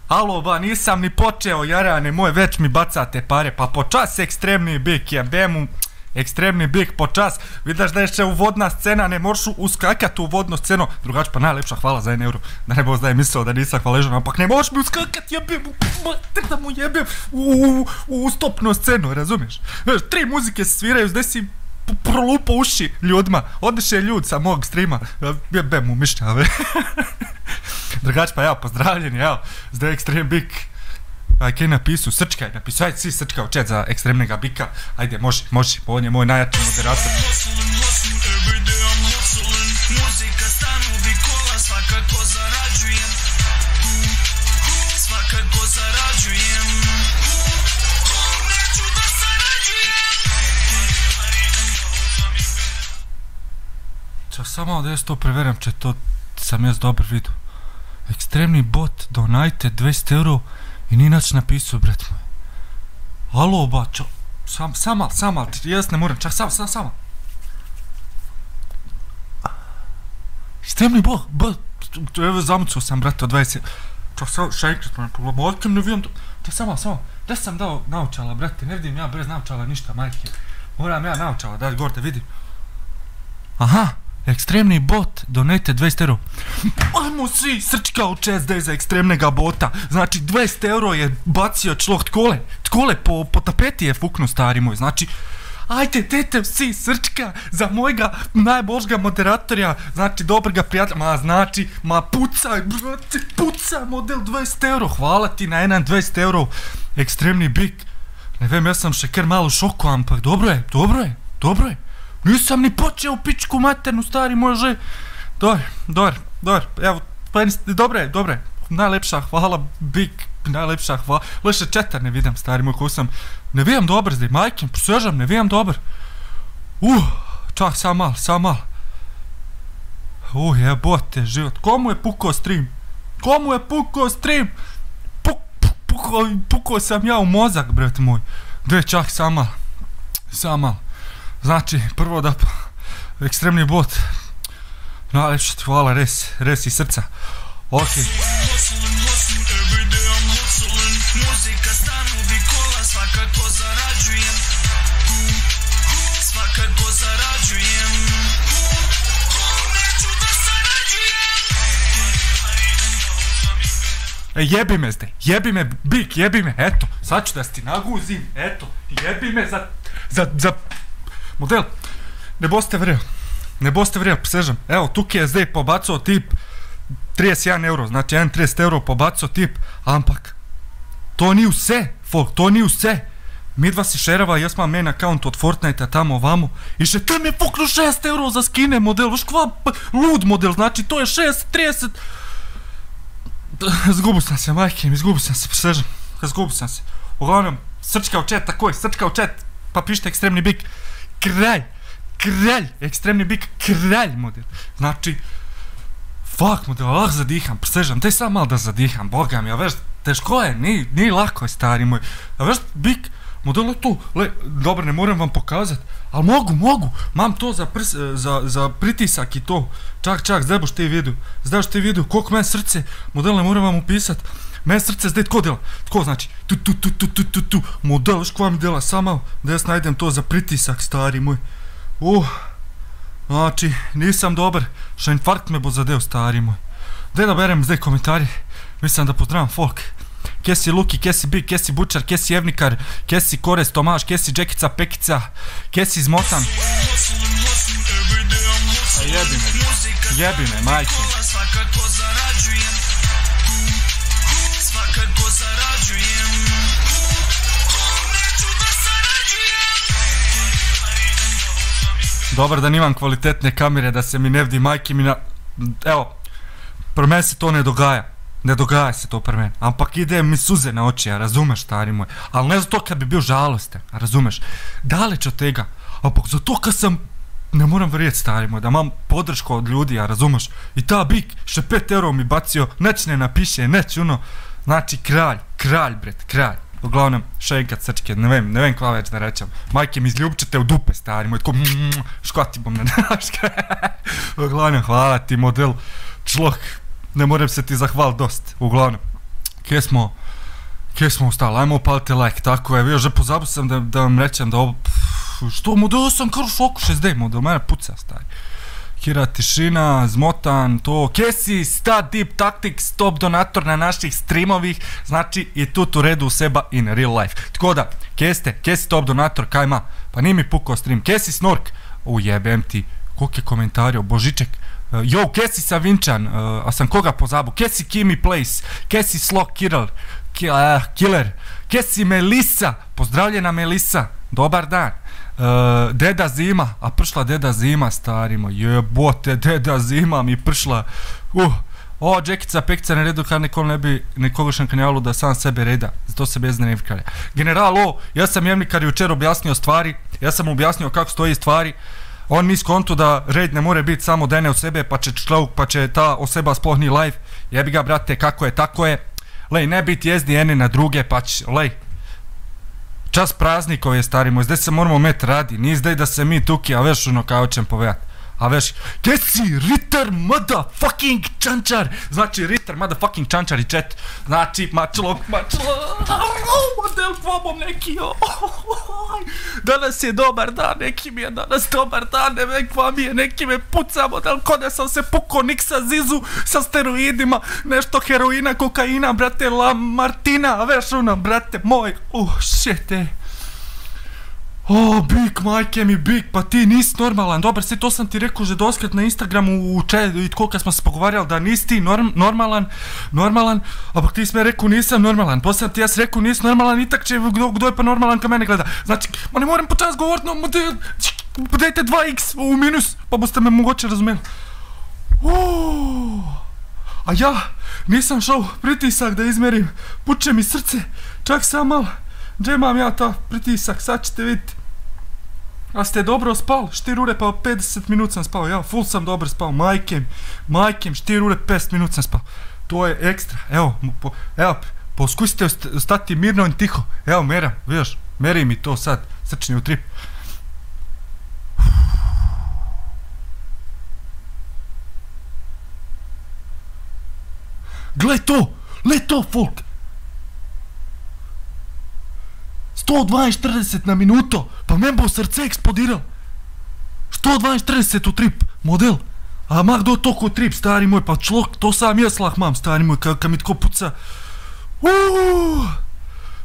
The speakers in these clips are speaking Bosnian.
Alo ba, nisam ni počeo, jarane moj, već mi bacate pare, pa počas ekstremni bik, jebemu, ekstremni bik počas, vidiš da je še uvodna scena, ne možeš uskakat u uvodnu scenu, drugač pa najlepša hvala za 1 euro, da ne bo zdaj mislio da nisam hvaležan, ampak ne možeš mi uskakat, jebemu, mater da mu jebem u stopnu scenu, razumiješ? Znaš, 3 muzike se sviraju, zdaj si prolupo uši ljudima, odiše ljud sa mog streama, jebemu mišljave. Drugač pa evo, pozdravljeni, evo, zdaj ekstrem bik. Aj, kaj napisu, Srčka je napisu, ajde svi Srčka u chat za ekstremnega bika, ajde, može, on je moj najjači moderator. Muzika, stanovi, kola, svakako zarađujem, svakako zarađujem, neću da zarađujem. Čak samo da ja to preveram, če to sam jes dobar vidio. Ekstremni bot, donajte 200 euro i ninač napisao, bret moj. Alo, ba, čo? Sama, jes ne moram, čak, sama. Ekstremni bot, evo zamucao sam, brate, od 20. Čak, šajkrat, man, pogledam, ovdje ne vidim, te sama, gdje sam dao naučala, brate, ne vidim ja bez naučala ništa, majke. Moram ja naučala, daj gore da vidim. Aha. Ekstremni bot, donajte 200 euro. Ajmo svi Srčka u chat zdaj za ekstremnega bota. Znači 200 euro je bacio čloh tkole po tapeti je fuknu, stari moj. Znači, ajte tete svi Srčka za mojega najboljega moderatorja, znači dobrega prijatelja, puca model 200 euro, hvala ti na 200 euro, ekstremni bik. Ne vem, ja sam še kar malo šoko, ampak dobro je. Nisam ni počeo pičku maternu, stari može. Dobar, evo, dobro je. Najlepša hvala, bik, najlepša hvala. Leše četar ne vidim, stari moj, ko sam, ne vidim dobar zdaj, majkem, posežam, ne vidim dobar. Čak, sam mal. Jebote, život. Komu je pukao stream? Pukao sam ja u mozak, bret moj. Dve, čak, sam mal. Znači, prvo da ekstremni bot, najlepša ti hvala, res iz srca. Ok. Muzika, stanovi, kola, svakako zarađujem. Neću da zarađujem. Jebi me, bik, eto, sad ću da ti naguzim, eto, jebi me za model, ne boste vreo, posežem, evo, tuki je zdaj pobacao tip 31 euro, znači 30 euro pobacao tip, ampak, to ni vse, folk, mi dva si šerava, jaz imam main account od Fortnite-a tamo ovamo, i še tam je fuknu 6 euro za skine model, viš kva lud model, znači to je 6, 30, zgubu sam se, majke, posežem, zgubu sam se, uglavnom, Srčka u chat, takoj, Srčka u chat, pa pišite ekstremni bik, kralj, ekstremni bik, kralj model, znači, fuck model, zadiham, posežem, daj sam malo da zadiham, boga mi, a veš, teško je, nije lako je, stari moj, a veš, bik, model je tu, dobro, ne moram vam pokazat, ali mogu, mam to za pritisak i to, čak, zdaj boš ti vidio, koliko men srce, model ne moram vam upisat, men srce zdaj tko dela, tko znači, tu, model, viš kva mi dela, samo da ja najdem to za pritisak, stari moj, znači, nisam dobar, še infarkt me bo zadeo, stari moj, daj da berem zdaj komentari, mislim da pozdravam folk, kje si Luki, kje si Big, kje si Bučar, kje si Evnikar, kje si Kores, Tomaš, kje si Džekica, Pekica, kje si Zmotan, jebi me, majke. Dobar da nimam kvalitetne kamere, da se mi ne vidi, majke mi na... Evo, pro mene se to ne dogaja se to pro mene, ampak ide mi suze na oči, a razumeš, stari moj, ali ne zato kad bi bio žalosten, a razumeš, daleć od tega, ampak zato kad sam, ne moram verjeti, stari moj, da imam podršku od ljudi, a razumeš, i ta bik, še 5 euro mi bacio, neć ne napiše, znači kralj, bret, kralj. Uglavnom, še enkrat Srčke, ne vem kva več da rečem. Majke mi izljubčete u dupe, stari moj, tako škoti bom ne daške. Uglavnom, hvala ti model, čloh, ne moram se ti zahval dost. Uglavnom, kje smo ustali, ajmo upalite like, tako je, još pozabio sam da vam rećem da ovo, što model sam kao šoku 6D, model mene puca, stari. Kira tišina, zmotan, to, kesi, sta deep tactics, top donator na naših streamovih, znači je tu u redu u seba in real life. Tako da, kesi top donator, kaj ima, pa nije mi pukao stream, kesi snork, ujebem ti, koliko je komentario, Božiček, yo, kesi Savinčan, a sam koga pozabu, kesi Kimi Place, kesi Slok Killer, kesi Melisa, pozdravljena Melisa, dobar dan. Deda zima, a pršla deda zima, starimo, jebote, deda zima mi pršla, o, džekica, pekca na redu, kad nekol ne bi nekogošan kanalu da sam sebe reda, zato se bez ne vkralja. General, ja sam Jevnikar jučer objasnio stvari, ja sam objasnio kako stoji stvari, on mi skontu da red ne more biti samo dene od sebe, pa će ta osoba splohni live, jebi ga, brate, kako je, tako je, lej, ne biti jezdi jedne na druge, pa će, lej, čas praznikov je, stari moj, zdaj se moramo met radi, ni zdaj da se mi tuki, a veš ono kao ćem povedat. A veš, gdje si Ritter motherfucking Čančar, znači Ritter motherfucking Čančar i chat, znači mačlok, model kvabom neki, danas je dobar dan, neki mi je danas dobar dan, ne vem kva mi je, neki me puca, model, kod sam se pukao Niksa Zizu sa steroidima, nešto heroina, kokaina, brate, La Martina, veš ono, brate moj, shit, O, Big, majke mi, Big, pa ti nisi normalan, dobar, sve to sam ti rekao že doskrat na Instagramu u i koliko smo se pogovarjali da nisi ti normalan, ampak ti si me rekao nisam normalan, poslije ti ja si rekao nisi normalan i tak će kdo je pa normalan ka mene gleda, znači, ma ne moram počas govorit, no, dajte 2x u minus, pa boste me mogoče razumeli. A ja nisam šao pritisak da izmerim, puče mi srce, čak sam malo, gdje imam ja ta pritisak, sad ćete vidjeti. A ste dobro spal, 4 ure pa 50 minut sam spao, ja full sam dobro spao, majkem, 4 ure 50 minut sam spao, to je ekstra, evo, poskusite stati mirno i tiho, evo meram, vidiš, meri mi to sad, srčni utrip. Gle to folk, 112.40 na minuto, pa men bo srce eksplodiralo. 112.40 u trip, model. A mak do toliko u trip, stari moj, pa člok, to sam jeslah mam, stari moj, kad mi tko puca.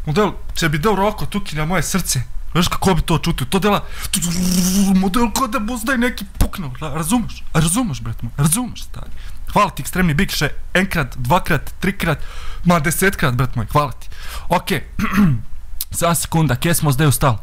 Model, če bi dao roko tuki na moje srce, znaš kako bi to čutio, to dela, model, ko da bo zdaj neki puknul, razumeš, bret moj, razumeš, stari. Hvala ti, ekstremni Big, še enkrat, dvakrat, trikrat, ma 10krat, bret moj, hvala ti. Okej. 7 sekunda, kje smo zdaj ustali?